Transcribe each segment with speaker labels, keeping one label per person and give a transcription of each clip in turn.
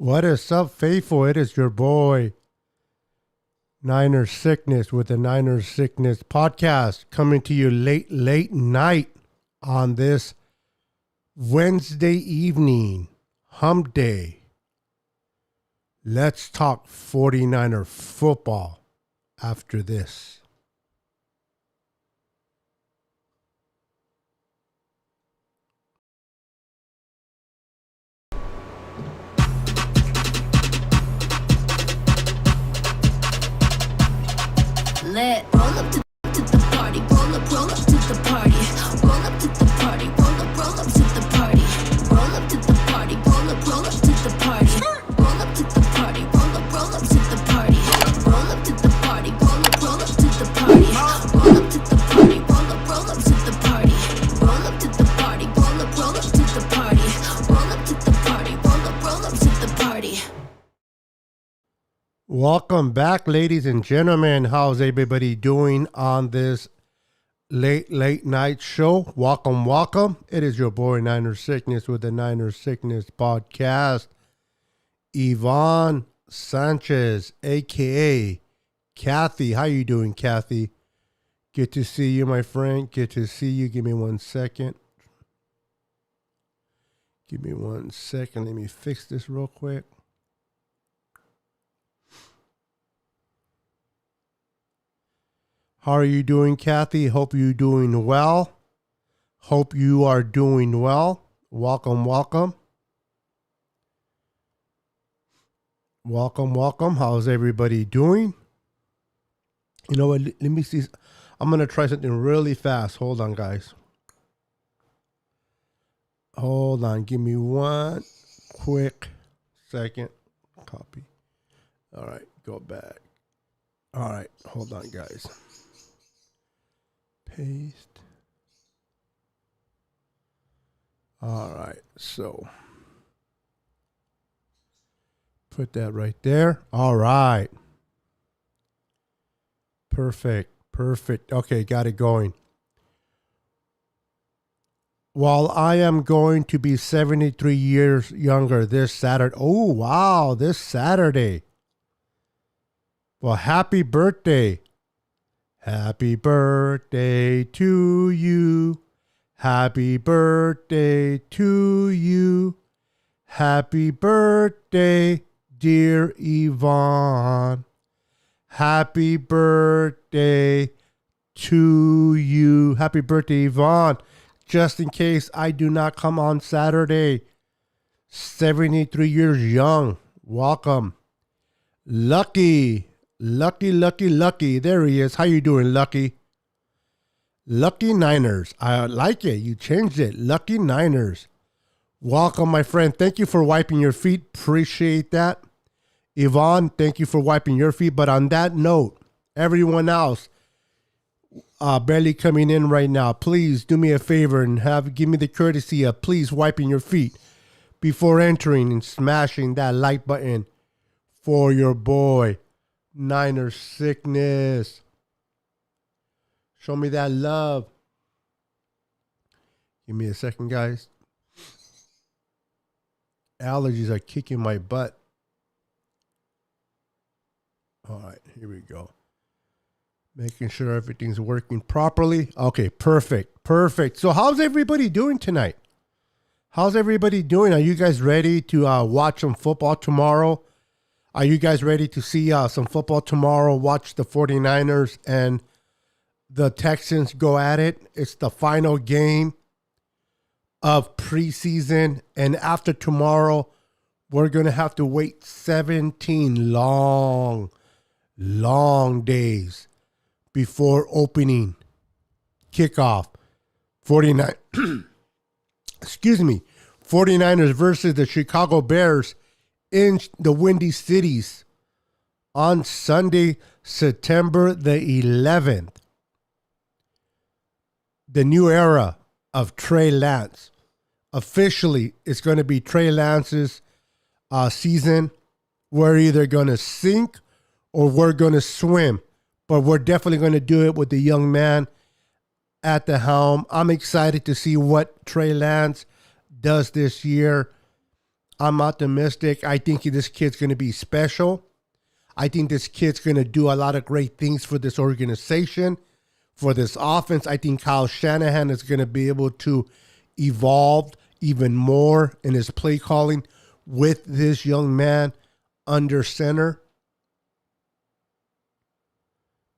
Speaker 1: What is up, faithful? It is your boy, Niners Sickness, with the Niners Sickness podcast, coming to you late night on this Wednesday evening, hump day. Let's talk 49er football after this.
Speaker 2: Roll up to the party, roll up to the party, roll up to the party, roll up to the party, roll up to the party, roll up to the party, roll up to the party, roll up to the party, roll up to the party, roll up to the party, roll up to the party, roll up to the party, roll up to the party, roll up to the party, roll up to the party, roll up to the party.
Speaker 1: Welcome back, ladies and gentlemen. How's everybody doing on this late night show? Welcome. It is your boy Niners Sickness with the Niners Sickness podcast. Yvonne Sanchez, aka Kathy. How you doing, Kathy? Good to see you, my friend. Good to see you. Give me 1 second. Let me fix this real quick. How are you doing, Kathy? Hope you're doing well. Hope you are doing well. Welcome. How's everybody doing? You know what? Let me see. I'm going to try something really fast. Hold on, guys. Hold on. Give me 1 quick second. Copy. All right. Go back. All right. Hold on, guys. Paste. All right, so put that right there. All right. Perfect. Okay, got it going. While I am going to be 73 years younger this Saturday. Oh, wow, this Saturday. Well, happy birthday. Happy birthday to you. Happy birthday to you. Happy birthday, dear Yvonne. Happy birthday to you. Happy birthday, Yvonne. Just in case I do not come on Saturday. 73 years young. Welcome. Lucky. There he is. How you doing, Lucky? Lucky Niners. I like it. You changed it. Lucky Niners. Welcome, my friend. Thank you for wiping your feet. Appreciate that. Yvonne, thank you for wiping your feet. But on that note, everyone else barely coming in right now, please do me a favor and give me the courtesy of please wiping your feet before entering and smashing that like button for your boy. Niners Sickness. Show me that love. Give me a second, guys. Allergies are kicking my butt. All right, here we go. Making sure everything's working properly. Okay, perfect. So how's everybody doing tonight? How's everybody doing? Are you guys ready to watch some football tomorrow? Are you guys ready to see some football tomorrow? Watch the 49ers and the Texans go at it. It's the final game of preseason. And after tomorrow, we're going to have to wait 17 long days before opening kickoff. 49ers versus the Chicago Bears in the Windy Cities on Sunday, September the 11th. The new era of Trey Lance. Officially, it's going to be Trey Lance's season. We're either going to sink or we're going to swim. But we're definitely going to do it with the young man at the helm. I'm excited to see what Trey Lance does this year. I'm optimistic. I think this kid's going to be special. I think this kid's going to do a lot of great things for this organization, for this offense. I think Kyle Shanahan is going to be able to evolve even more in his play calling with this young man under center.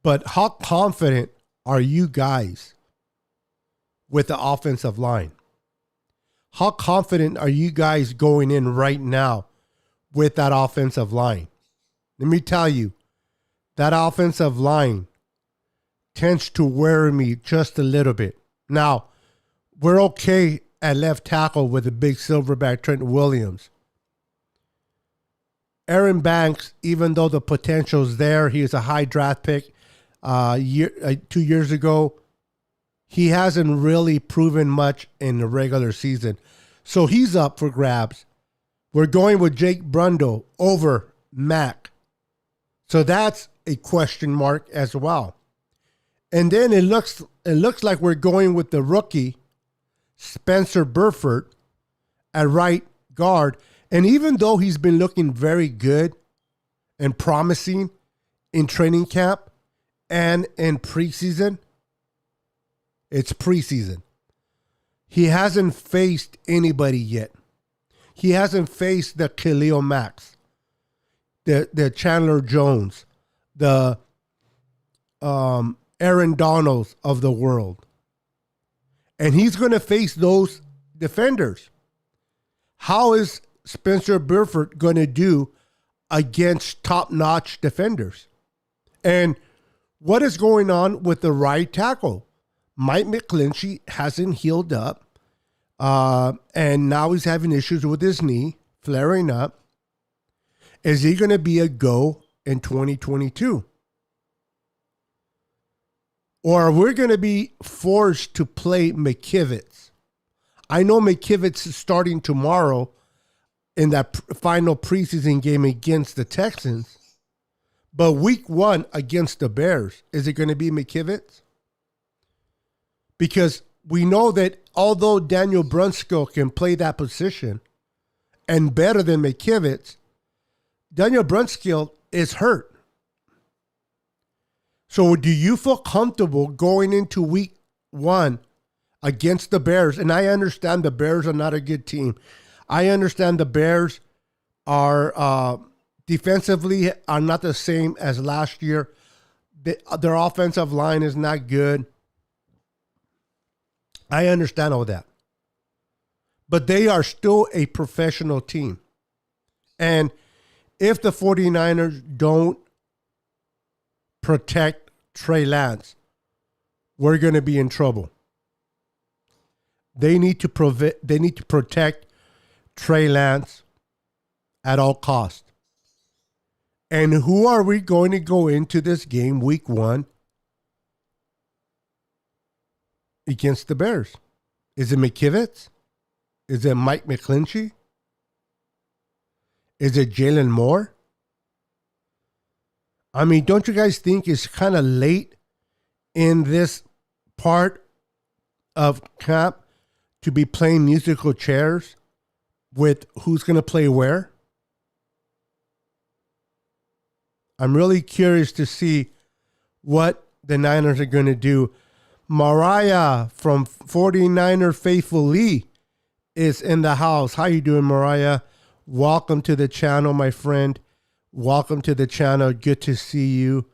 Speaker 1: But how confident are you guys with the offensive line? How confident are you guys going in right now with that offensive line? Let me tell you, that offensive line tends to worry me just a little bit. Now, we're okay at left tackle with the big silverback Trent Williams. Aaron Banks, even though the potential's there, he is a high draft pick 2 years ago. He hasn't really proven much in the regular season. So he's up for grabs. We're going with Jake Brundle over Mack. So that's a question mark as well. And then it looks like we're going with the rookie, Spencer Burford, at right guard. And even though he's been looking very good and promising in training camp and in preseason, it's preseason. He hasn't faced anybody yet. He hasn't faced the Khalil Macks, the Chandler Jones, the Aaron Donalds of the world. And he's going to face those defenders. How is Spencer Burford going to do against top-notch defenders? And what is going on with the right tackle? Mike McGlinchey hasn't healed up, and now he's having issues with his knee, flaring up. Is he going to be a go in 2022? Or are we going to be forced to play McKivitz? I know McKivitz is starting tomorrow in that final preseason game against the Texans. But week 1 against the Bears, is it going to be McKivitz? Because we know that although Daniel Brunskill can play that position and better than McKivitz, Daniel Brunskill is hurt. So do you feel comfortable going into week 1 against the Bears? And I understand the Bears are not a good team. I understand the Bears are defensively are not the same as last year. Their offensive line is not good. I understand all that. But they are still a professional team. And if the 49ers don't protect Trey Lance, we're going to be in trouble. They need to protect Trey Lance at all costs. And who are we going to go into this game week 1 against the Bears? Is it McKivitz? Is it Mike McGlinchey? Is it Jalen Moore? I mean, don't you guys think it's kind of late in this part of camp to be playing musical chairs with who's going to play where? I'm really curious to see what the Niners are going to do. Mariah from 49er Faithfully is in the house. How you doing, Mariah? Welcome to the channel, my friend. Welcome to the channel. Good to see you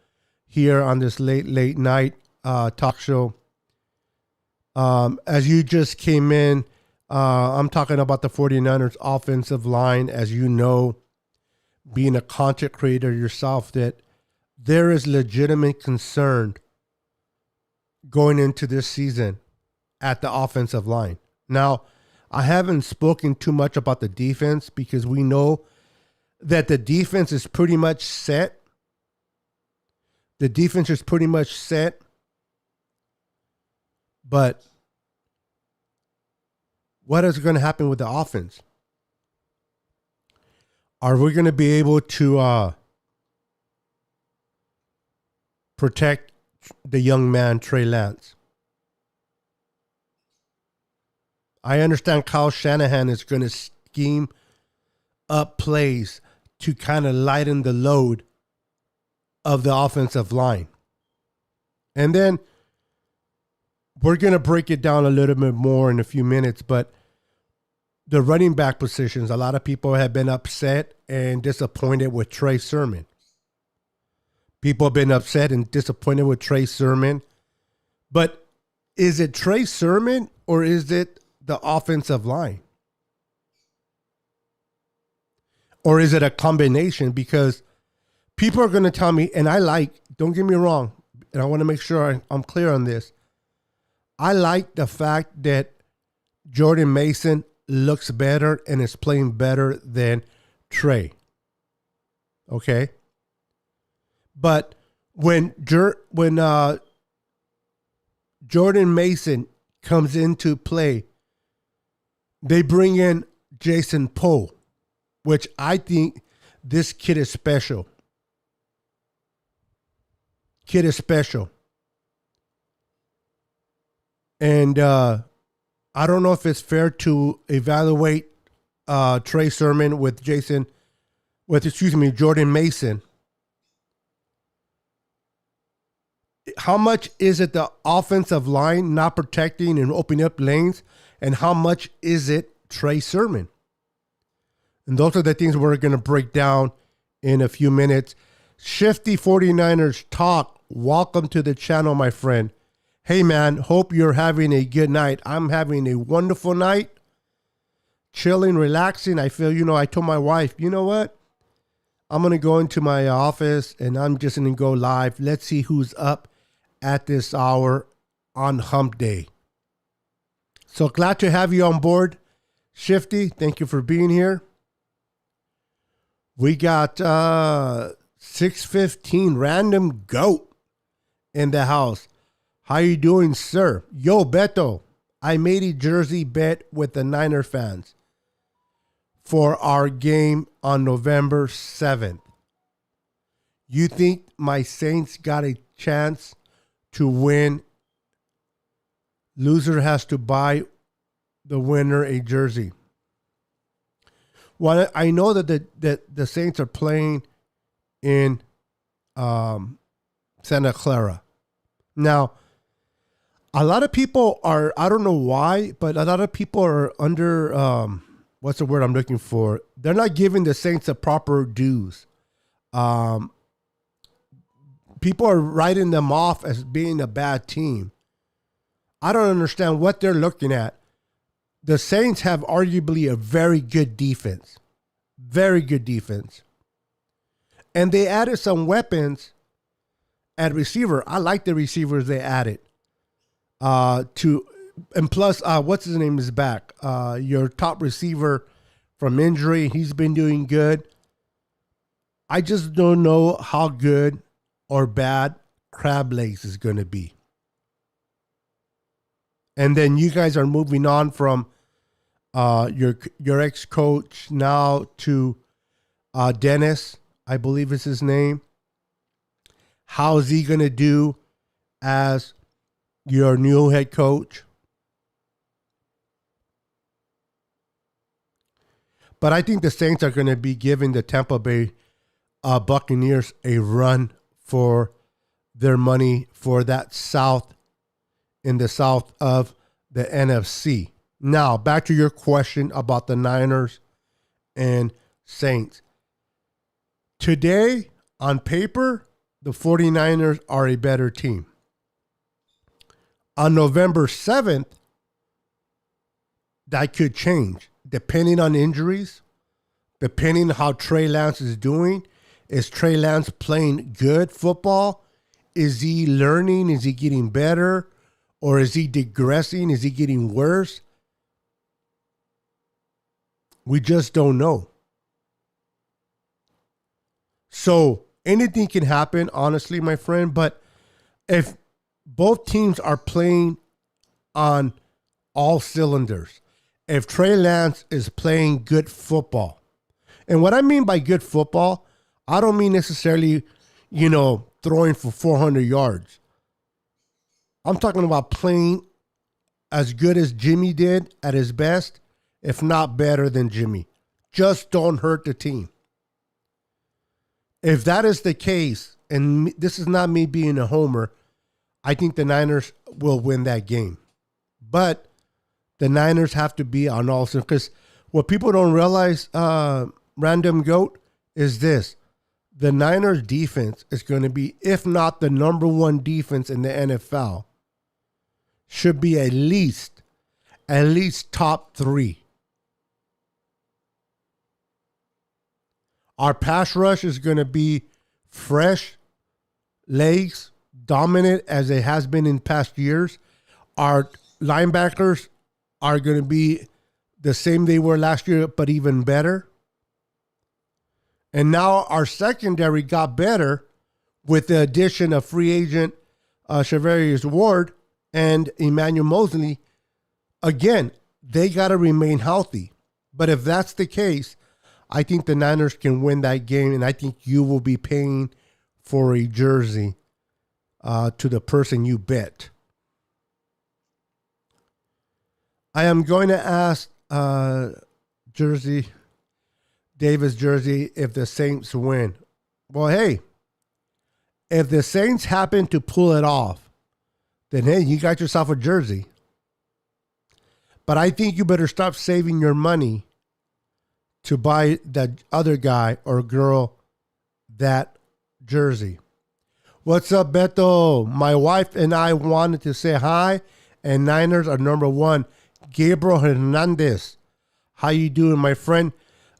Speaker 1: here on this late night talk show. As you just came in, I'm talking about the 49ers offensive line. As you know, being a content creator yourself, that there is legitimate concern going into this season at the offensive line. Now, I haven't spoken too much about the defense because we know that the defense is pretty much set. The defense is pretty much set. But what is going to happen with the offense? Are we going to be able to protect the young man, Trey Lance? I understand Kyle Shanahan is going to scheme up plays to kind of lighten the load of the offensive line. And then we're going to break it down a little bit more in a few minutes, but the running back positions, a lot of people have been upset and disappointed with Trey Sermon. People have been upset and disappointed with Trey Sermon. But is it Trey Sermon or is it the offensive line? Or is it a combination? Because people are going to tell me, and don't get me wrong, and I want to make sure I'm clear on this. I like the fact that Jordan Mason looks better and is playing better than Trey. Okay? But when Jordan Mason comes into play, they bring in Jason Poe, which I think this kid is special. Kid is special. And I don't know if it's fair to evaluate Trey Sermon with Jordan Mason. How much is it the offensive line not protecting and opening up lanes? And how much is it Trey Sermon? And those are the things we're going to break down in a few minutes. Shifty 49ers Talk. Welcome to the channel, my friend. Hey, man, hope you're having a good night. I'm having a wonderful night. Chilling, relaxing. I feel, I told my wife, you know what? I'm going to go into my office and I'm just going to go live. Let's see who's up at this hour on Hump Day. So glad to have you on board, Shifty. Thank you for being here. We got 615 Random Goat in the house. How you doing, sir? Yo, Beto, I made a jersey bet with the Niner fans for our game on November 7th. You think my Saints got a chance to win? Loser has to buy the winner a jersey. Well, I know that the Saints are playing in Santa Clara. Now, a lot of people are, I don't know why, but a lot of people are under, what's the word I'm looking for? They're not giving the Saints the proper dues. People are writing them off as being a bad team. I don't understand what they're looking at. The Saints have arguably a very good defense. Very good defense. And they added some weapons at receiver. I like the receivers they added. And plus, what's his name is back. Your top receiver from injury. He's been doing good. I just don't know how good or bad Crab Legs is going to be. And then you guys are moving on from your ex-coach now to Dennis, I believe is his name. How is he going to do as your new head coach? But I think the Saints are going to be giving the Tampa Bay Buccaneers a run for their money for that south, in the south of the NFC. Now, back to your question about the Niners and Saints. Today, on paper, the 49ers are a better team. On November 7th, that could change depending on injuries, depending on how Trey Lance is doing. Is Trey Lance playing good football? Is he learning? Is he getting better? Or is he digressing? Is he getting worse? We just don't know. So anything can happen, honestly, my friend. But if both teams are playing on all cylinders, if Trey Lance is playing good football, and what I mean by good football, I don't mean necessarily, throwing for 400 yards. I'm talking about playing as good as Jimmy did at his best, if not better than Jimmy. just don't hurt the team. If that is the case, and this is not me being a homer, I think the Niners will win that game. But the Niners have to be on all sides. Because what people don't realize, Random Goat, is this. The Niners defense is going to be, if not the number one defense in the NFL, should be at least top 3. Our pass rush is going to be fresh, legs, dominant as it has been in past years. Our linebackers are going to be the same they were last year, but even better. And now our secondary got better with the addition of free agent Charvarius Ward and Emmanuel Mosley. Again, they got to remain healthy. But if that's the case, I think the Niners can win that game, and I think you will be paying for a jersey to the person you bet. I am going to ask Davis Jersey if the Saints win. Well, hey, if the Saints happen to pull it off, then hey, you got yourself a jersey. But I think you better stop saving your money to buy that other guy or girl that jersey. What's up, Beto? My wife and I wanted to say hi, and Niners are number 1. Gabriel Hernandez. How you doing, my friend?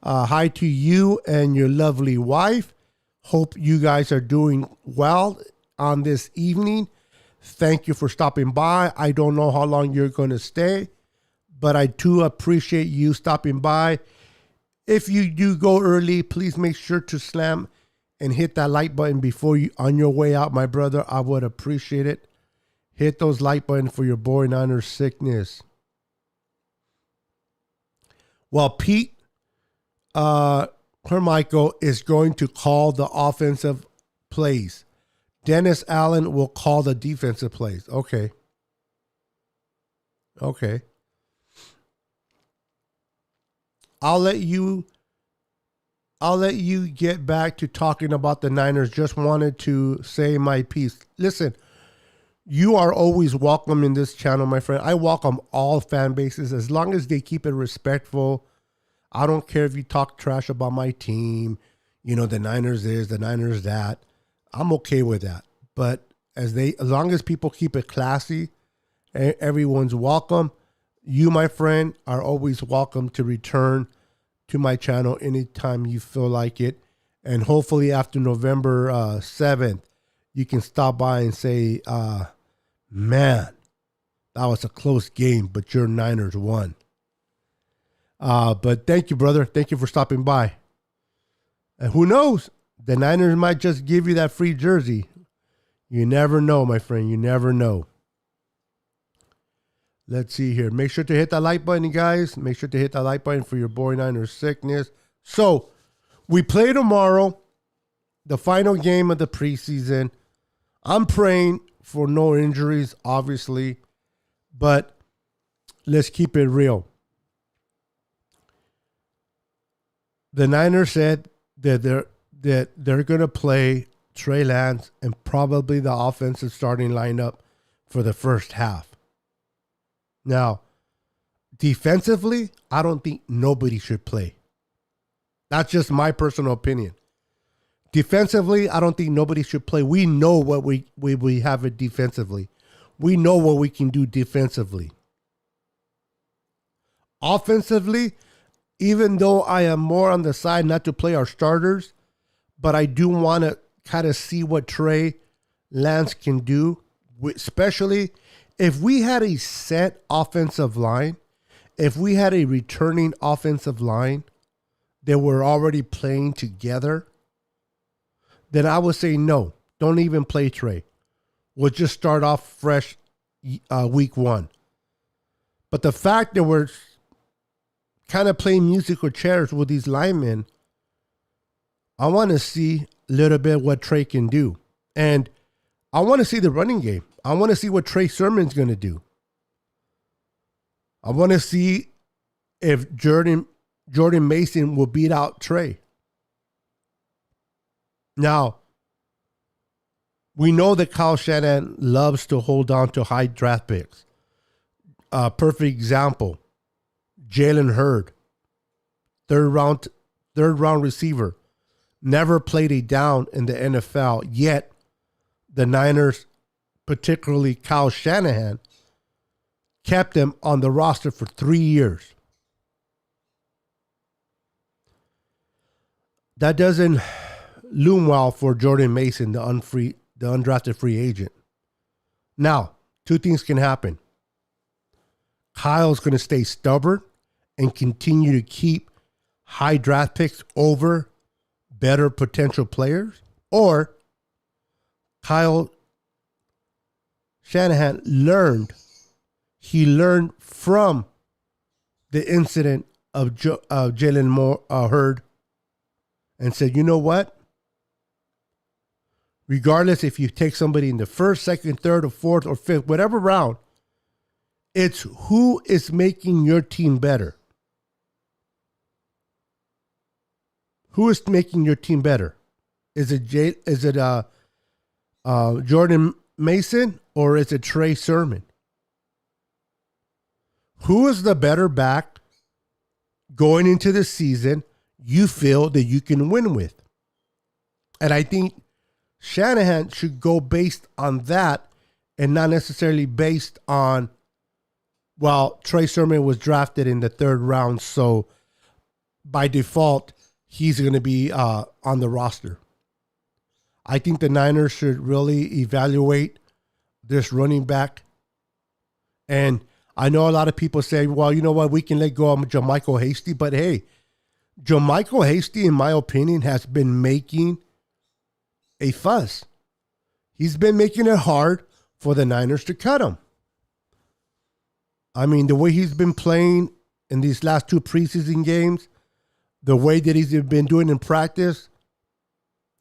Speaker 1: Hi to you and your lovely wife. Hope you guys are doing well on this evening. Thank you for stopping by. I don't know how long you're going to stay, but I do appreciate you stopping by. If you do go early, please make sure to slam and hit that like button before you on your way out, my brother. I would appreciate it. Hit those like buttons for your boy Niners sickness. Well, Pete Carmichael is going to call the offensive plays. Dennis Allen will call the defensive plays. Okay. I'll let you get back to talking about the Niners. Just wanted to say my piece. Listen, you are always welcome in this channel, my friend. I welcome all fan bases as long as they keep it respectful. I don't care if you talk trash about my team. You know, the Niners this, the Niners that. I'm okay with that. But as long as people keep it classy, everyone's welcome. You, my friend, are always welcome to return to my channel anytime you feel like it. And hopefully after November 7th, you can stop by and say, man, that was a close game, but your Niners won. But thank you, brother. Thank you for stopping by. And who knows? The Niners might just give you that free jersey. You never know, my friend. You never know. Let's see here. Make sure to hit that like button, guys. Make sure to hit that like button for your boy Niners sickness. So, we play tomorrow, the final game of the preseason. I'm praying for no injuries, obviously, but let's keep it real. The Niners said that they're going to play Trey Lance and probably the offensive starting lineup for the first half. Now, defensively, I don't think nobody should play. That's just my personal opinion. Defensively, I don't think nobody should play. We know what we have it defensively. We know what we can do defensively. Offensively, even though I am more on the side not to play our starters, but I do want to kind of see what Trey Lance can do, especially if we had a set offensive line, if we had a returning offensive line that were already playing together, then I would say no, don't even play Trey. We'll just start off fresh week 1. But the fact that we're kind of playing musical chairs with these linemen, I want to see a little bit what Trey can do. And I want to see the running game. I want to see what Trey Sermon's going to do. I want to see if Jordan Jordan Mason will beat out Trey. Now, we know that Kyle Shanahan loves to hold on to high draft picks. Perfect example, Jalen Hurd, third round receiver, never played a down in the NFL, yet the Niners, particularly Kyle Shanahan, kept him on the roster for 3 years. That doesn't loom well for Jordan Mason, the undrafted free agent. Now, two things can happen. Kyle's going to stay stubborn and continue to keep high draft picks over better potential players, or Kyle Shanahan learned from the incident of Jalen Hurd and said, you know what? Regardless if you take somebody in the first, second, third, or fourth, or fifth, whatever round, it's who is making your team better. Who is making your team better? Is it Jordan Mason or is it Trey Sermon? Who is the better back going into the season you feel that you can win with? And I think Shanahan should go based on that and not necessarily based on, well, Trey Sermon was drafted in the third round, so by default, he's going to be on the roster. I think the Niners should really evaluate this running back. And I know a lot of people say, well, you know what, we can let go of JaMycal Hasty. But hey, JaMycal Hasty, in my opinion, has been making a fuss. He's been making it hard for the Niners to cut him. I mean, the way he's been playing in these last two preseason games, the way that he's been doing in practice,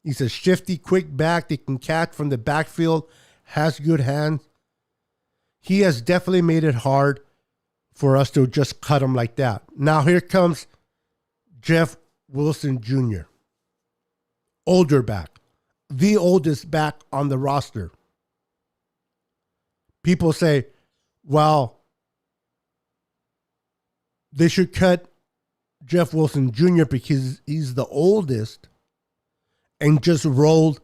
Speaker 1: he's a shifty, quick back that can catch from the backfield, has good hands. He has definitely made it hard for us to just cut him like that. Now here comes Jeff Wilson Jr., older back, the oldest back on the roster. People say, well, they should cut Jeff Wilson Jr. because he's the oldest and just rolled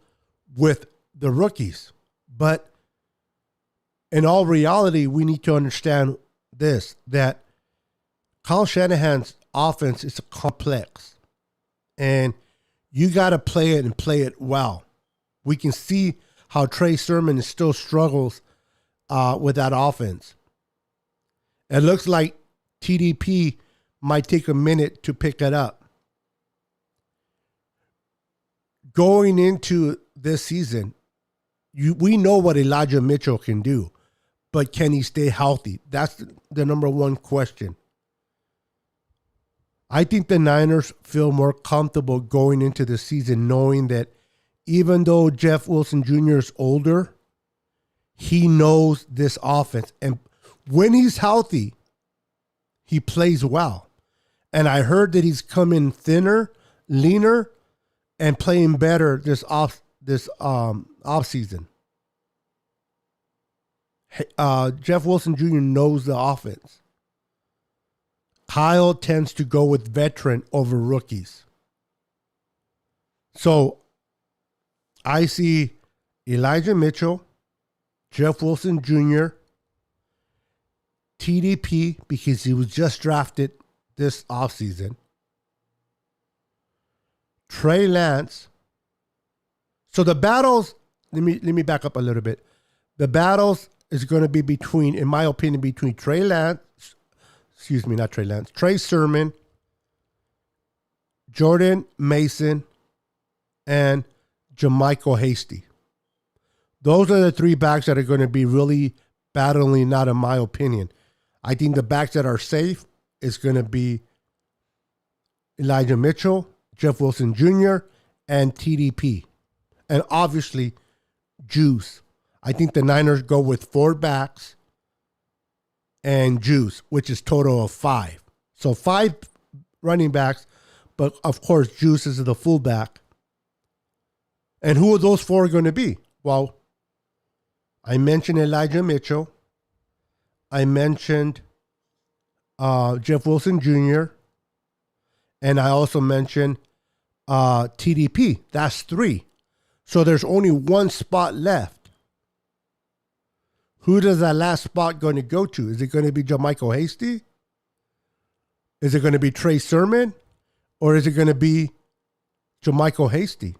Speaker 1: with the rookies. But in all reality, we need to understand this, that Kyle Shanahan's offense is complex and you got to play it and play it well. We can see how Trey Sermon still struggles with that offense. It looks like TDP might take a minute to pick it up. Going into this season, we know what Elijah Mitchell can do, but can he stay healthy? That's the number one question. I think the Niners feel more comfortable going into the season knowing that even though Jeff Wilson Jr. is older, he knows this offense. And when he's healthy, he plays well. And I heard that he's coming thinner, leaner, and playing better this off season. Jeff Wilson Jr. knows the offense. Kyle tends to go with veteran over rookies. So I see Elijah Mitchell, Jeff Wilson Jr., TDP because he was just drafted this offseason, Trey Lance. So the battles, let me back up a little bit. The battles is going to be between, in my opinion, between Trey Sermon, Jordan Mason, and JaMycal Hasty. Those are the three backs that are going to be really battling out, in my opinion. I think the backs that are safe is going to be Elijah Mitchell, Jeff Wilson Jr., and TDP. And obviously, Juice. I think the Niners go with 4 backs and Juice, which is total of 5. So 5 running backs, but of course, Juice is the fullback. And who are those four going to be? Well, I mentioned Elijah Mitchell. I mentioned Jeff Wilson Jr. And I also mentioned TDP. That's three. So there's only one spot left. Who does that last spot going to go to? Is it going to be Jermichael Hasty? Is it going to be Trey Sermon? Or is it going to be Jermichael Hasty?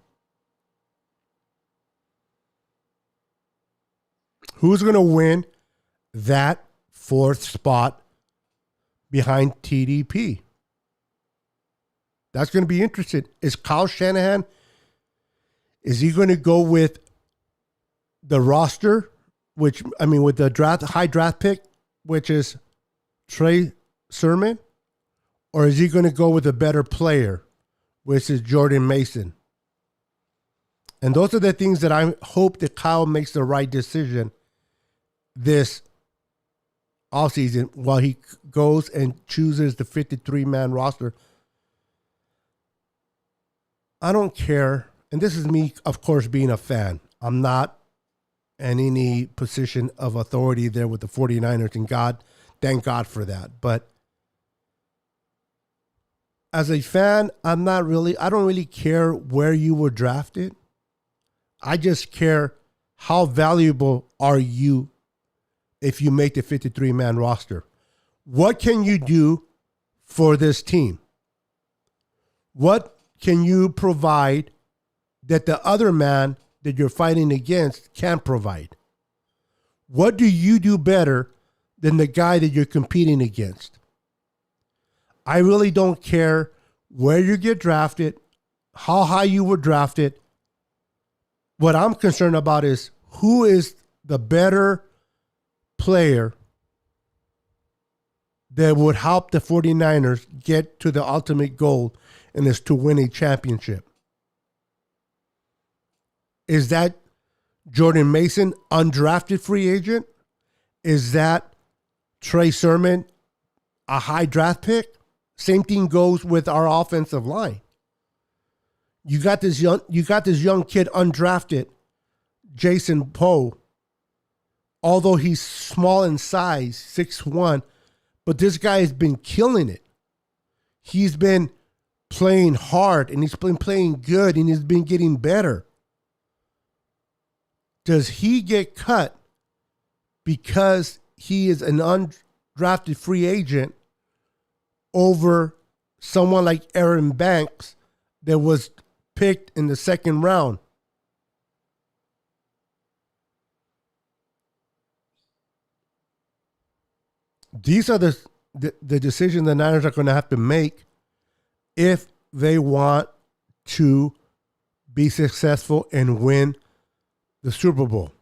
Speaker 1: Who's going to win that fourth spot behind TDP? That's going to be interesting. Is Kyle Shanahan, is he going to go with the roster, with the high draft pick, which is Trey Sermon? Or is he going to go with a better player, which is Jordan Mason? And those are the things that I hope that Kyle makes the right decision this offseason while he goes and chooses the 53-man roster. I don't care. And this is me, of course, being a fan. I'm not in any position of authority there with the 49ers, and thank God for that. But as a fan, I don't really care where you were drafted. I just care how valuable are you if you make the 53-man roster. What can you do for this team? What can you provide that the other man that you're fighting against can't provide? What do you do better than the guy that you're competing against? I really don't care where you get drafted, how high you were drafted. What I'm concerned about is who is the better player that would help the 49ers get to the ultimate goal, and is to win a championship. Is that Jordan Mason, undrafted free agent? Is that Trey Sermon, a high draft pick? Same thing goes with our offensive line. You got this young kid undrafted, Jason Poe. Although he's small in size, 6'1", but this guy has been killing it. He's been playing hard, and he's been playing good, and he's been getting better. Does he get cut because he is an undrafted free agent over someone like Aaron Banks that was picked in the second round? These are the decisions the Niners are going to have to make if they want to be successful and win the Super Bowl.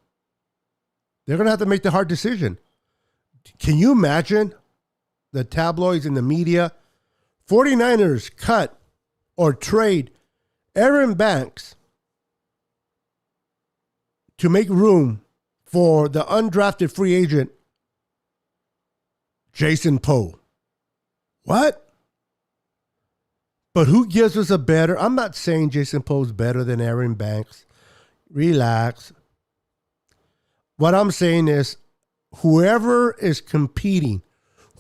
Speaker 1: They're going to have to make the hard decision. Can you imagine the tabloids and the media? 49ers cut or trade Aaron Banks to make room for the undrafted free agent Jason Poe. What? But who gives us a better? I'm not saying Jason Poe's better than Aaron Banks. Relax. What I'm saying is whoever is competing,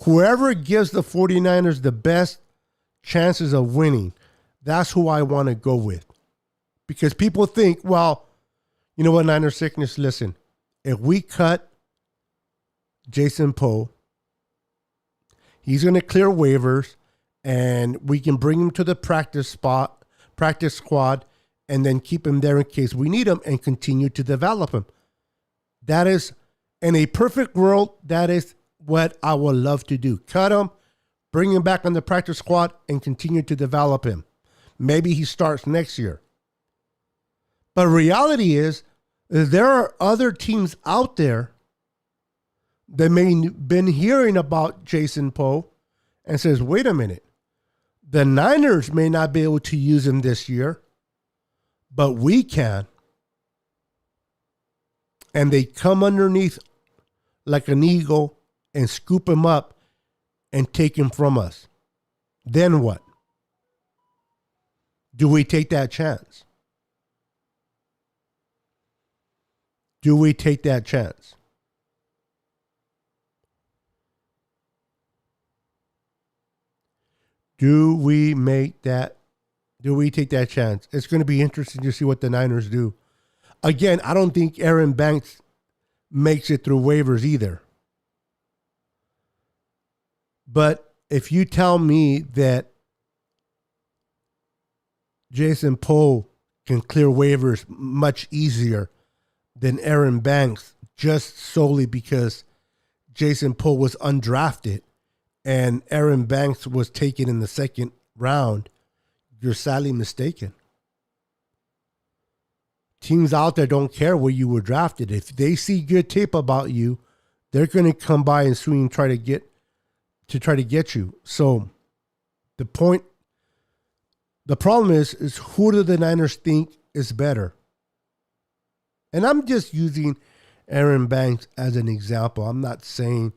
Speaker 1: whoever gives the 49ers the best chances of winning, that's who I want to go with. Because people think, well, you know what, Niner Sickness, listen, if we cut Jason Poe, he's going to clear waivers, and we can bring him to the practice squad, and then keep him there in case we need him and continue to develop him. That is, in a perfect world, that is what I would love to do. Cut him, bring him back on the practice squad, and continue to develop him. Maybe he starts next year. But reality is, there are other teams out there that may been hearing about Jason Poe and says, wait a minute, the Niners may not be able to use him this year, but we can. And they come underneath like an eagle and scoop him up and take him from us. Then what? Do we take that chance? Do we take that chance? Do we take that chance? It's going to be interesting to see what the Niners do. Again, I don't think Aaron Banks makes it through waivers either. But if you tell me that Jason Poe can clear waivers much easier than Aaron Banks, just solely because Jason Poe was undrafted and Aaron Banks was taken in the second round, you're sadly mistaken. Teams out there don't care where you were drafted. If they see good tape about you, they're going to come by and swing and try to get you. So the problem is who do the Niners think is better? And I'm just using Aaron Banks as an example. I'm not saying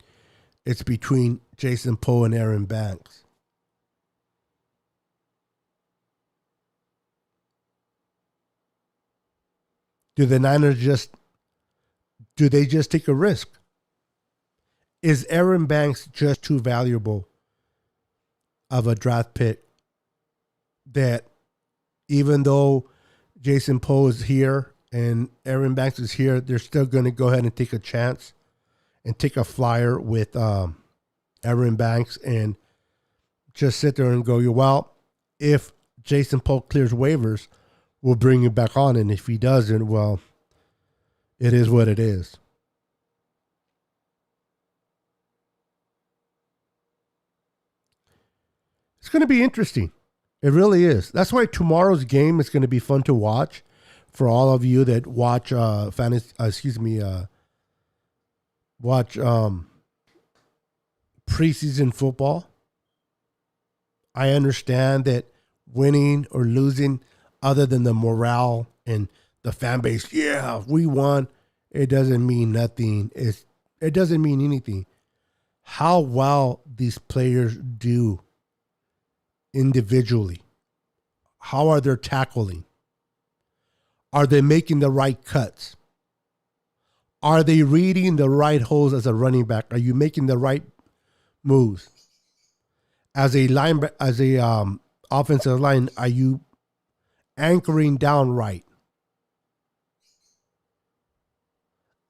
Speaker 1: it's between Jason Poe and Aaron Banks. Do the Niners just take a risk? Is Aaron Banks just too valuable of a draft pick that even though Jason Poe is here and Aaron Banks is here, they're still going to go ahead and take a chance and take a flyer with Aaron Banks and just sit there and go, well, if Jason Poe clears waivers, we'll bring him back on. And if he doesn't, well, it is what it is. It's going to be interesting. It really is. That's why tomorrow's game is going to be fun to watch for all of you that watch preseason football. I understand that winning or losing, other than the morale and the fan base, yeah, we won, it doesn't mean nothing. It doesn't mean anything. How well these players do individually. How are they tackling? Are they making the right cuts? Are they reading the right holes as a running back? Are you making the right moves? As a offensive line, are you anchoring down right?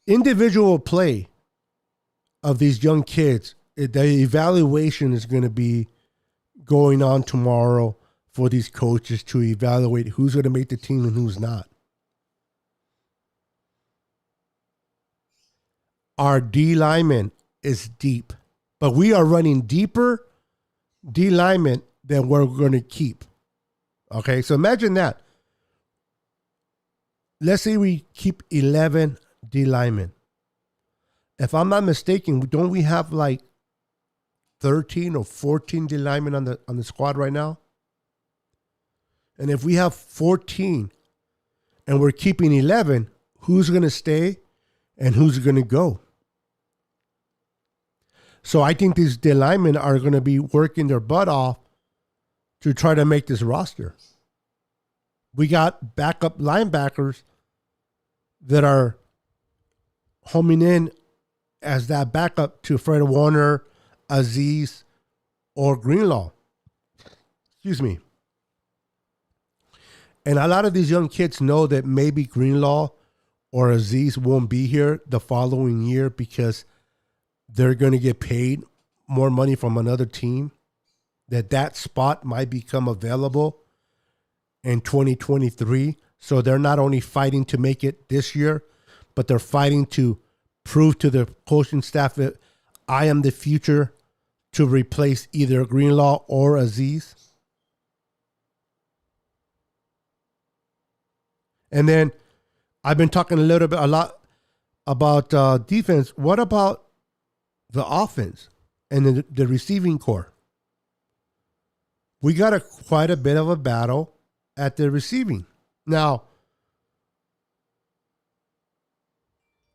Speaker 1: Individual play of these young kids, the evaluation is going to be going on tomorrow for these coaches to evaluate who's going to make the team and who's not. Our D lineman is deep, but we are running deeper D lineman than we're going to keep. Okay, so imagine that. Let's say we keep 11 D linemen. If I'm not mistaken, don't we have like 13 or 14 D linemen on the squad right now? And if we have 14 and we're keeping 11, who's going to stay and who's going to go? So I think these D linemen are going to be working their butt off to try to make this roster. We got backup linebackers that are homing in as that backup to Fred Warner, Aziz, or Greenlaw. Excuse me. And a lot of these young kids know that maybe Greenlaw or Aziz won't be here the following year because they're going to get paid more money from another team, that spot might become available in 2023. So they're not only fighting to make it this year, but they're fighting to prove to the coaching staff that I am the future to replace either Greenlaw or Aziz. And then I've been talking a lot about defense. What about the offense and the receiving core? We got quite a bit of a battle at the receiving. Now,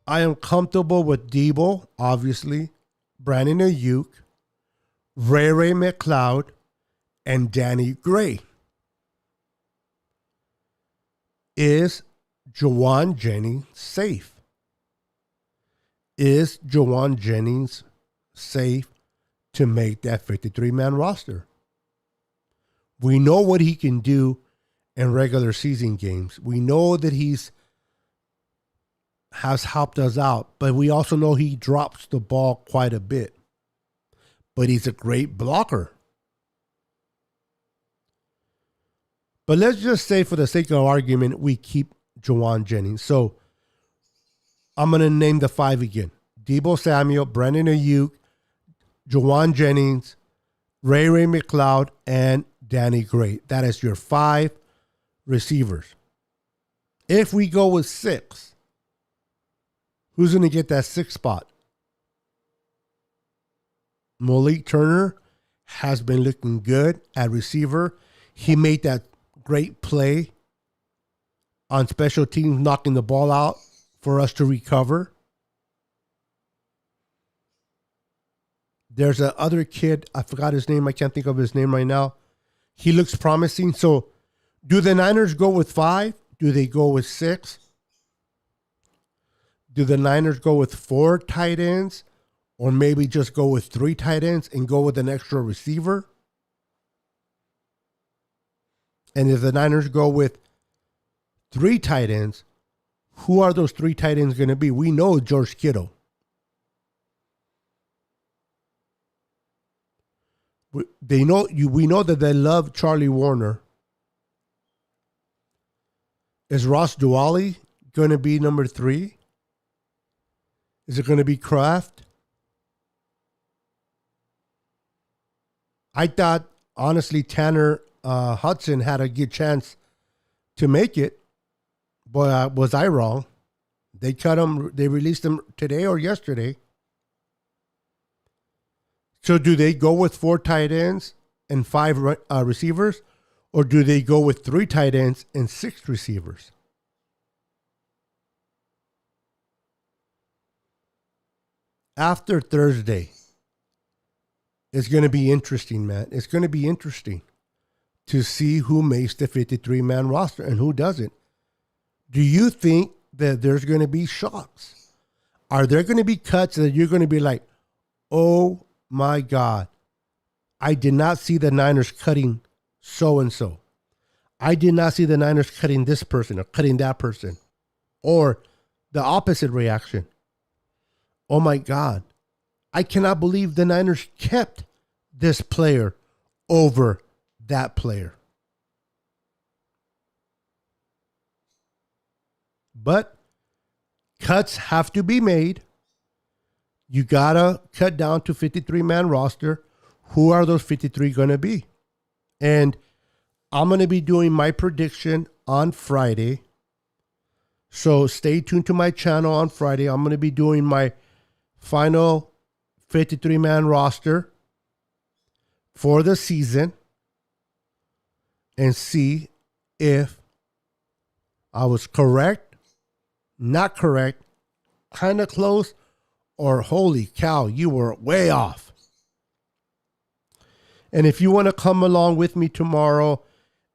Speaker 1: I am comfortable with Debo, obviously, Brandon Ayuk, Ray-Ray McCloud, and Danny Gray. Is Jawan Jennings safe? Is Jawan Jennings safe to make that 53-man roster? We know what he can do in regular season games. We know that has helped us out, but we also know he drops the ball quite a bit. But he's a great blocker. But let's just say, for the sake of argument, we keep Jawan Jennings. So I'm going to name the 5 again. Deebo Samuel, Brandon Ayuk, Jawan Jennings, Ray McLeod, and Danny Gray. That is your 5 receivers. If we go with 6, who's going to get that 6th spot? Malik Turner has been looking good at receiver. He made that great play on special teams, knocking the ball out for us to recover. There's a other kid. I forgot his name. I can't think of his name right now. He looks promising. So do the Niners go with 5? Do they go with 6? Do the Niners go with 4 tight ends? Or maybe just go with 3 tight ends and go with an extra receiver? And if the Niners go with 3 tight ends, who are those 3 tight ends going to be? We know George Kittle. We know that they love Charlie Warner. Is Ross Dwally going to be number 3? Is it going to be Kraft? I thought, honestly, Tanner Hudson had a good chance to make it, but was I wrong? They cut him. They released him today or yesterday. So do they go with 4 tight ends and 5 receivers, or do they go with 3 tight ends and 6 receivers? After Thursday, it's going to be interesting, man. It's going to be interesting to see who makes the 53-man roster and who doesn't. Do you think that there's going to be shocks? Are there going to be cuts that you're going to be like, oh my God, I did not see the Niners cutting so-and-so. I did not see the Niners cutting this person or cutting that person. Or the opposite reaction. Oh my God, I cannot believe the Niners kept this player over that player. But cuts have to be made. You got to cut down to 53-man roster. Who are those 53 going to be? And I'm going to be doing my prediction on Friday. So stay tuned to my channel on Friday. I'm going to be doing my final 53-man roster for the season and see if I was correct, not correct, kind of close, or holy cow, you were way off. And if you want to come along with me tomorrow,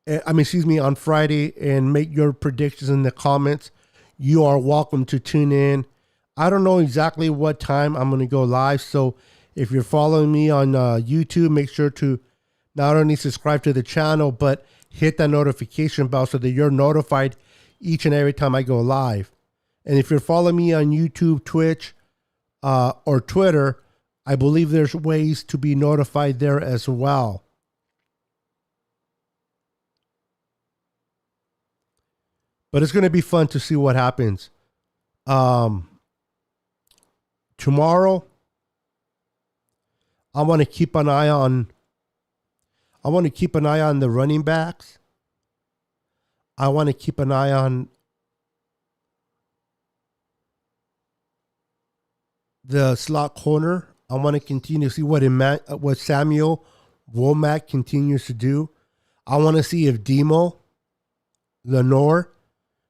Speaker 1: on Friday, and make your predictions in the comments, you are welcome to tune in. I don't know exactly what time I'm going to go live. So if you're following me on YouTube, make sure to not only subscribe to the channel, but hit that notification bell so that you're notified each and every time I go live. And if you're following me on YouTube, Twitch, or Twitter, I believe there's ways to be notified there as well. But it's going to be fun to see what happens. Tomorrow, I want to keep an eye on the running backs. I want to keep an eye on the slot corner. I want to continue to see what Samuel Womack continues to do. I want to see if Demo Lenore,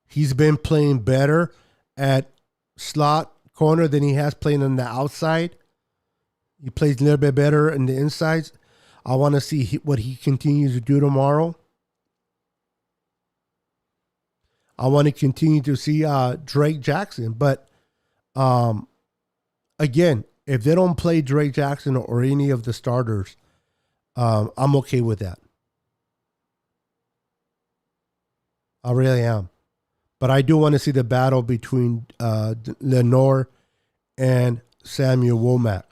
Speaker 1: he's been playing better at slot corner than he has playing on the outside. He plays a little bit better in the insides. I want to see what he continues to do tomorrow. I want to continue to see Drake Jackson. But again, if they don't play Drake Jackson or any of the starters, I'm okay with that. I really am. But I do want to see the battle between Lenore and Samuel Womack.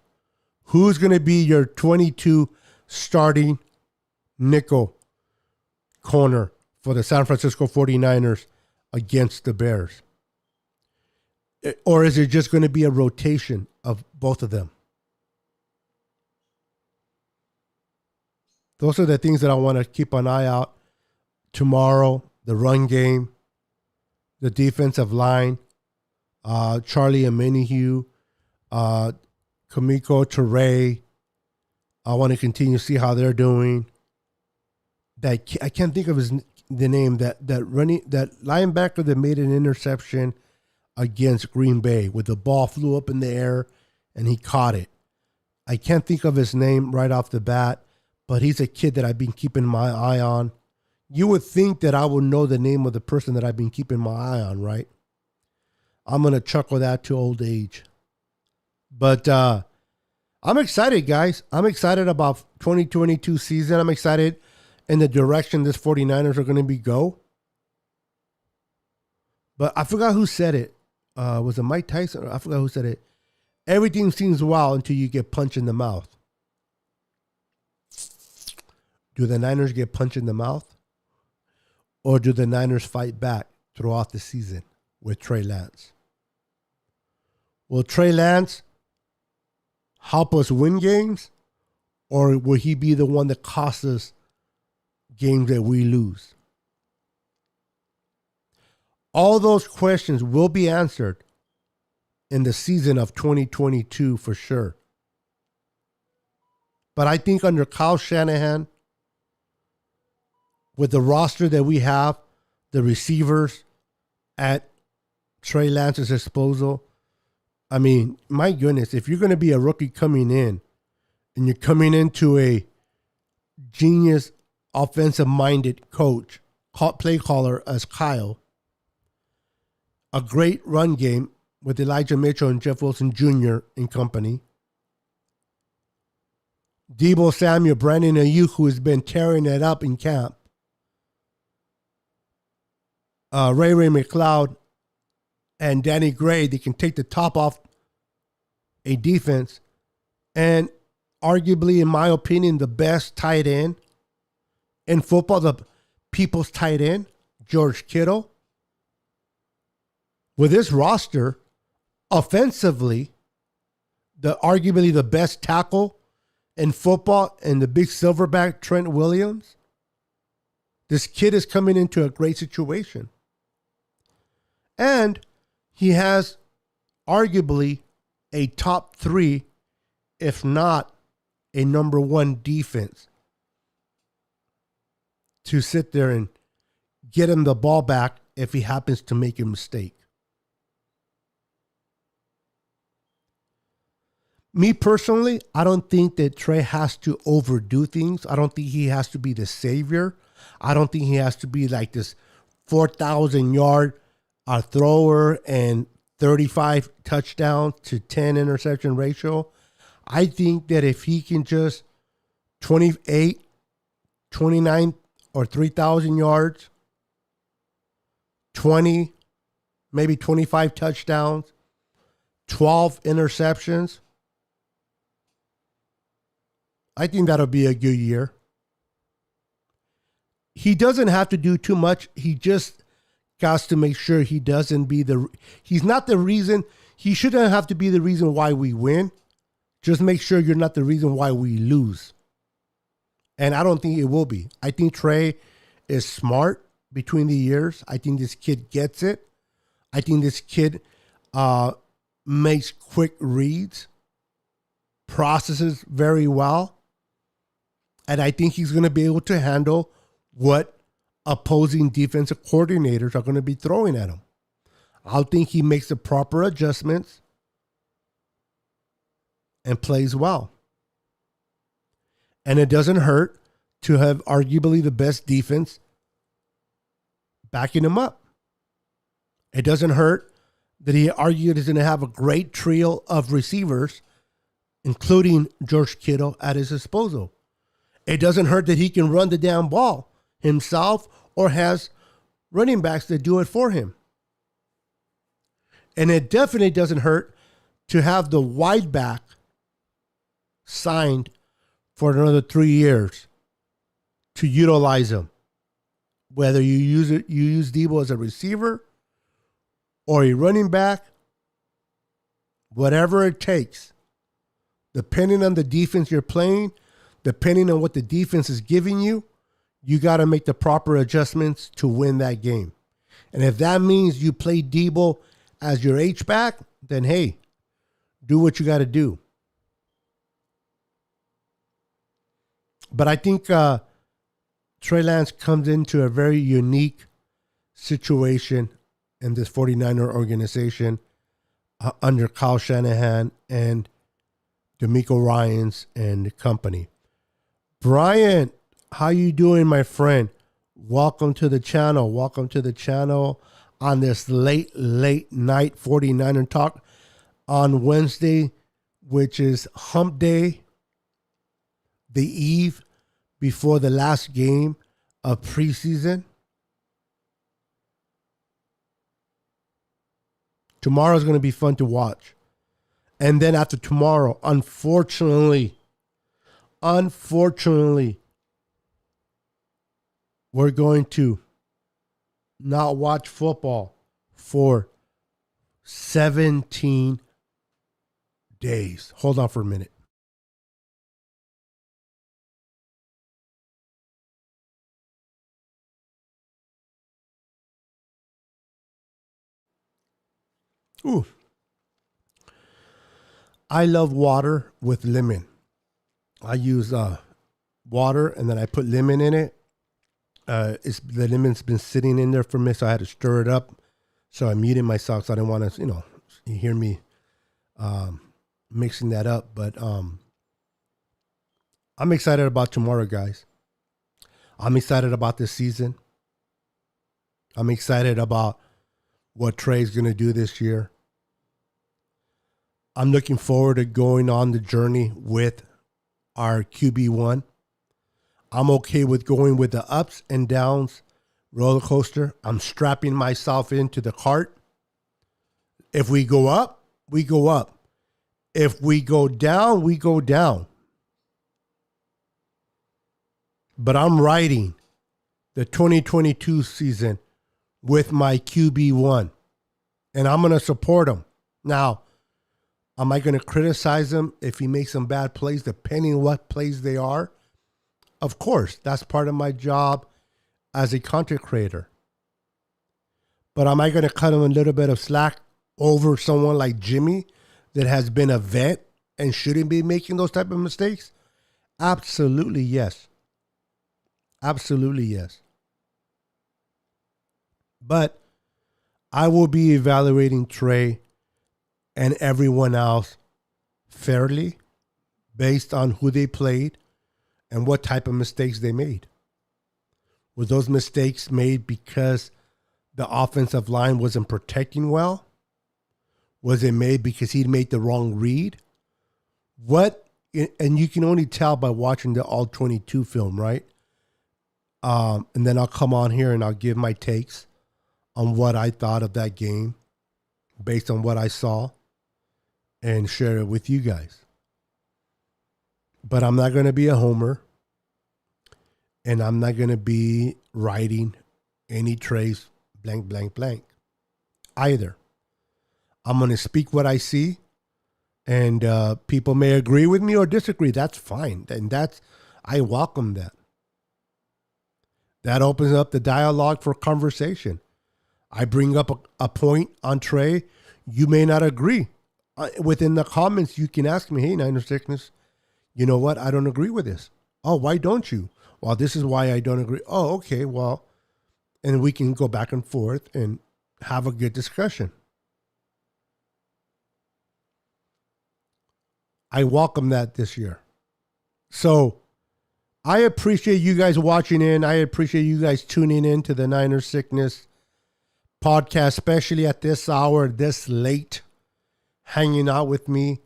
Speaker 1: Who's going to be your 22 starting nickel corner for the San Francisco 49ers against the Bears? Or is it just going to be a rotation of both of them? Those are the things that I want to keep an eye out tomorrow. The run game, the defensive line, Charlie Omenihu, Kamiko Ture. I want to continue to see how they're doing. I can't think of the name. That linebacker that made an interception against Green Bay, with the ball flew up in the air and he caught it. I can't think of his name right off the bat, but he's a kid that I've been keeping my eye on. You would think that I would know the name of the person that I've been keeping my eye on, right? I'm going to chuckle that to old age. But I'm excited, guys. I'm excited about 2022 season. I'm excited in the direction this 49ers are going to go. But I forgot who said it. Was it Mike Tyson? I forgot who said it. Everything seems wild until you get punched in the mouth. Do the Niners get punched in the mouth? Or do the Niners fight back throughout the season with Trey Lance? Will Trey Lance help us win games? Or will he be the one that costs us games that we lose? All those questions will be answered in the season of 2022 for sure. But I think under Kyle Shanahan, with the roster that we have, the receivers at Trey Lance's disposal, I mean, my goodness, if you're going to be a rookie coming in and you're coming into a genius offensive-minded coach, play caller as Kyle, a great run game with Elijah Mitchell and Jeff Wilson Jr. and company, Deebo Samuel, Brandon Ayuk, who has been tearing it up in camp, Ray McLeod, and Danny Gray, they can take the top off a defense. And arguably, in my opinion, the best tight end in football, the people's tight end, George Kittle. With this roster, offensively, arguably the best tackle in football, and the big silverback, Trent Williams. This kid is coming into a great situation. And he has arguably a top 3, if not a number 1 defense to sit there and get him the ball back if he happens to make a mistake. Me personally, I don't think that Trey has to overdo things. I don't think he has to be the savior. I don't think he has to be like this 4,000-yard thrower and 35 touchdowns to 10 interception ratio. I think that if he can just 28, 29, or 3,000 yards, 20, maybe 25 touchdowns, 12 interceptions, I think that'll be a good year. He doesn't have to do too much. He just got to make sure he doesn't be he's not the reason. He shouldn't have to be the reason why we win. Just make sure you're not the reason why we lose. And I don't think it will be. I think Trey is smart between the years. I think this kid gets it. I think this kid makes quick reads, processes very well. And I think he's going to be able to handle what opposing defensive coordinators are going to be throwing at him. I think he makes the proper adjustments and plays well. And it doesn't hurt to have arguably the best defense backing him up. It doesn't hurt that he argued he's going to have a great trio of receivers, including George Kittle, at his disposal. It doesn't hurt that he can run the damn ball himself or has running backs that do it for him. And it definitely doesn't hurt to have the wide back signed for another 3 years to utilize him. Whether you use Debo as a receiver or a running back, whatever it takes, depending on the defense you're playing, depending on what the defense is giving you, you got to make the proper adjustments to win that game. And if that means you play Debo as your H-back, then hey, do what you got to do. But I think Trey Lance comes into a very unique situation in this 49er organization under Kyle Shanahan and DeMeco Ryans and company. Brian, how you doing, my friend? Welcome to the channel. Welcome to the channel on this late night 49er talk on Wednesday, which is hump day, the eve before the last game of preseason. Tomorrow's going to be fun to watch. And then after tomorrow, unfortunately, we're going to not watch football for 17 days. Hold on for a minute. Ooh. I love water with lemon. I use water and then I put lemon in it. The lemon's been sitting in there for me, so I had to stir it up. So I muted myself, so I didn't want to, you hear me mixing that up. But I'm excited about tomorrow, guys. I'm excited about this season. I'm excited about what Trey's going to do this year. I'm looking forward to going on the journey with our QB1. I'm okay with going with the ups and downs roller coaster. I'm strapping myself into the cart. If we go up, we go up. If we go down, we go down. But I'm riding the 2022 season with my QB1. And I'm going to support him. Now, am I going to criticize him if he makes some bad plays, depending on what plays they are? Of course, that's part of my job as a content creator. But am I going to cut him a little bit of slack over someone like Jimmy that has been a vet and shouldn't be making those type of mistakes? Absolutely yes. Absolutely yes. But I will be evaluating Trey and everyone else fairly based on who they played and what type of mistakes they made. Were those mistakes made because the offensive line wasn't protecting well? Was it made because he'd made the wrong read? What? And you can only tell by watching the All 22 film, right? And then I'll come on here and I'll give my takes on what I thought of that game based on what I saw and share it with you guys. But I'm not going to be a homer, and I'm not going to be writing any Trey's blank, blank, blank either. I'm going to speak what I see, and people may agree with me or disagree. That's fine, and I welcome that. That opens up the dialogue for conversation. I bring up a point on Trey. You may not agree. Within the comments, you can ask me, hey, Niner Sickness, you know what? I don't agree with this. Oh, why don't you? Well, this is why I don't agree. Oh, okay, well, and we can go back and forth and have a good discussion. I welcome that this year. So I appreciate you guys watching in. I appreciate you guys tuning in to the Niner Sickness podcast, especially at this hour, this late, hanging out with me.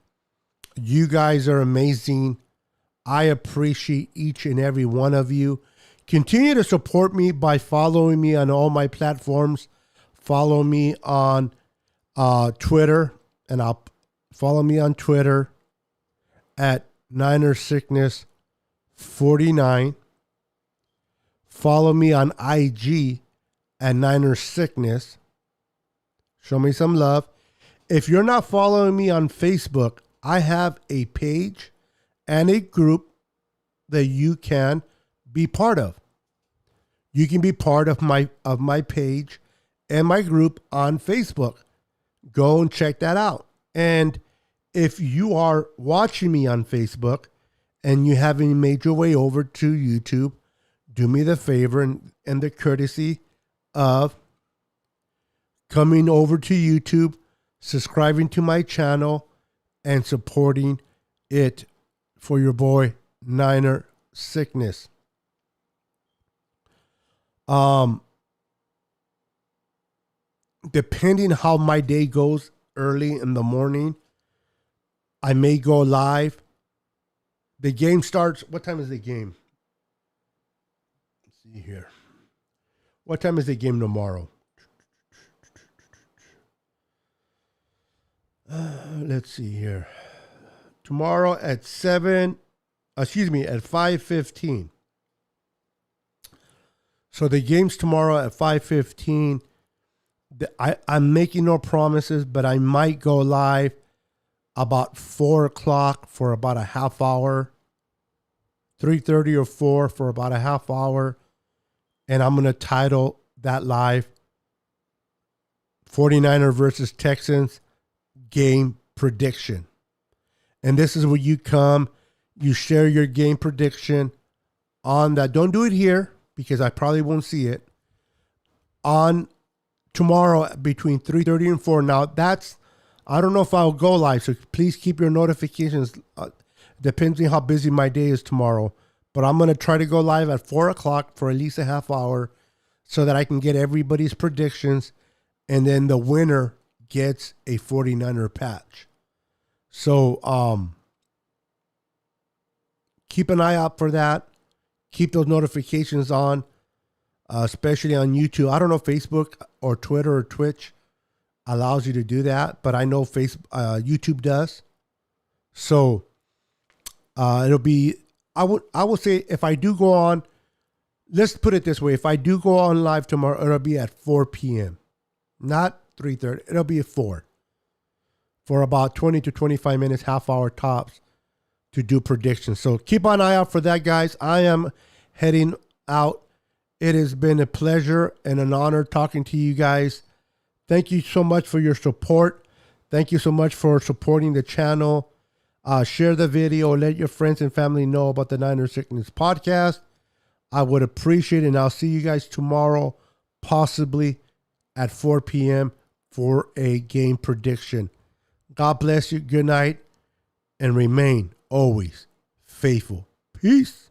Speaker 1: You guys are amazing. I appreciate each and every one of you. Continue to support me by following me on all my platforms. Follow me on Twitter, and I'll follow me on Twitter at Niner Sickness 49. Follow me on IG at Niner Sickness. Show me some love. If you're not following me on Facebook, I have a page and a group that you can be part of. You can be part of my page and my group on Facebook. Go and check that out. And if you are watching me on Facebook and you haven't made your way over to YouTube, do me the favor and the courtesy of coming over to YouTube, subscribing to my channel, and supporting it for your boy Niner Sickness. Depending how my day goes early in the morning, I may go live. The game starts. What time is the game? Let's see here. What time is the game tomorrow? Let's see here. Tomorrow at 5:15. So the game's tomorrow at 5:15. I'm making no promises, but I might go live about 4 o'clock for about a half hour. 3:30 or 4 for about a half hour. And I'm going to title that live 49er versus Texans game prediction. And this is where you come, you share your game prediction on that. Don't do it here because I probably won't see it. On tomorrow between 3:30 and 4. Now I don't know if I'll go live, so please keep your notifications. Depends on how busy my day is tomorrow. But I'm going to try to go live at 4 o'clock for at least a half hour so that I can get everybody's predictions. And then the winner gets a 49er patch. So keep an eye out for that. Keep those notifications on, especially on YouTube. I don't know if Facebook or Twitter or Twitch allows you to do that, but I know YouTube does. So it'll be, I would say if I do go on, let's put it this way. If I do go on live tomorrow, it'll be at 4 p.m. Not 3:30. It'll be at 4 for about 20 to 25 minutes, half hour tops to do predictions. So keep an eye out for that, guys. I am heading out. It has been a pleasure and an honor talking to you guys. Thank you so much for your support. Thank you so much for supporting the channel. Share the video. Let your friends and family know about the Niner Sickness podcast. I would appreciate it. And I'll see you guys tomorrow, possibly at 4 p.m. for a game prediction. God bless you. Good night. And remain always faithful. Peace.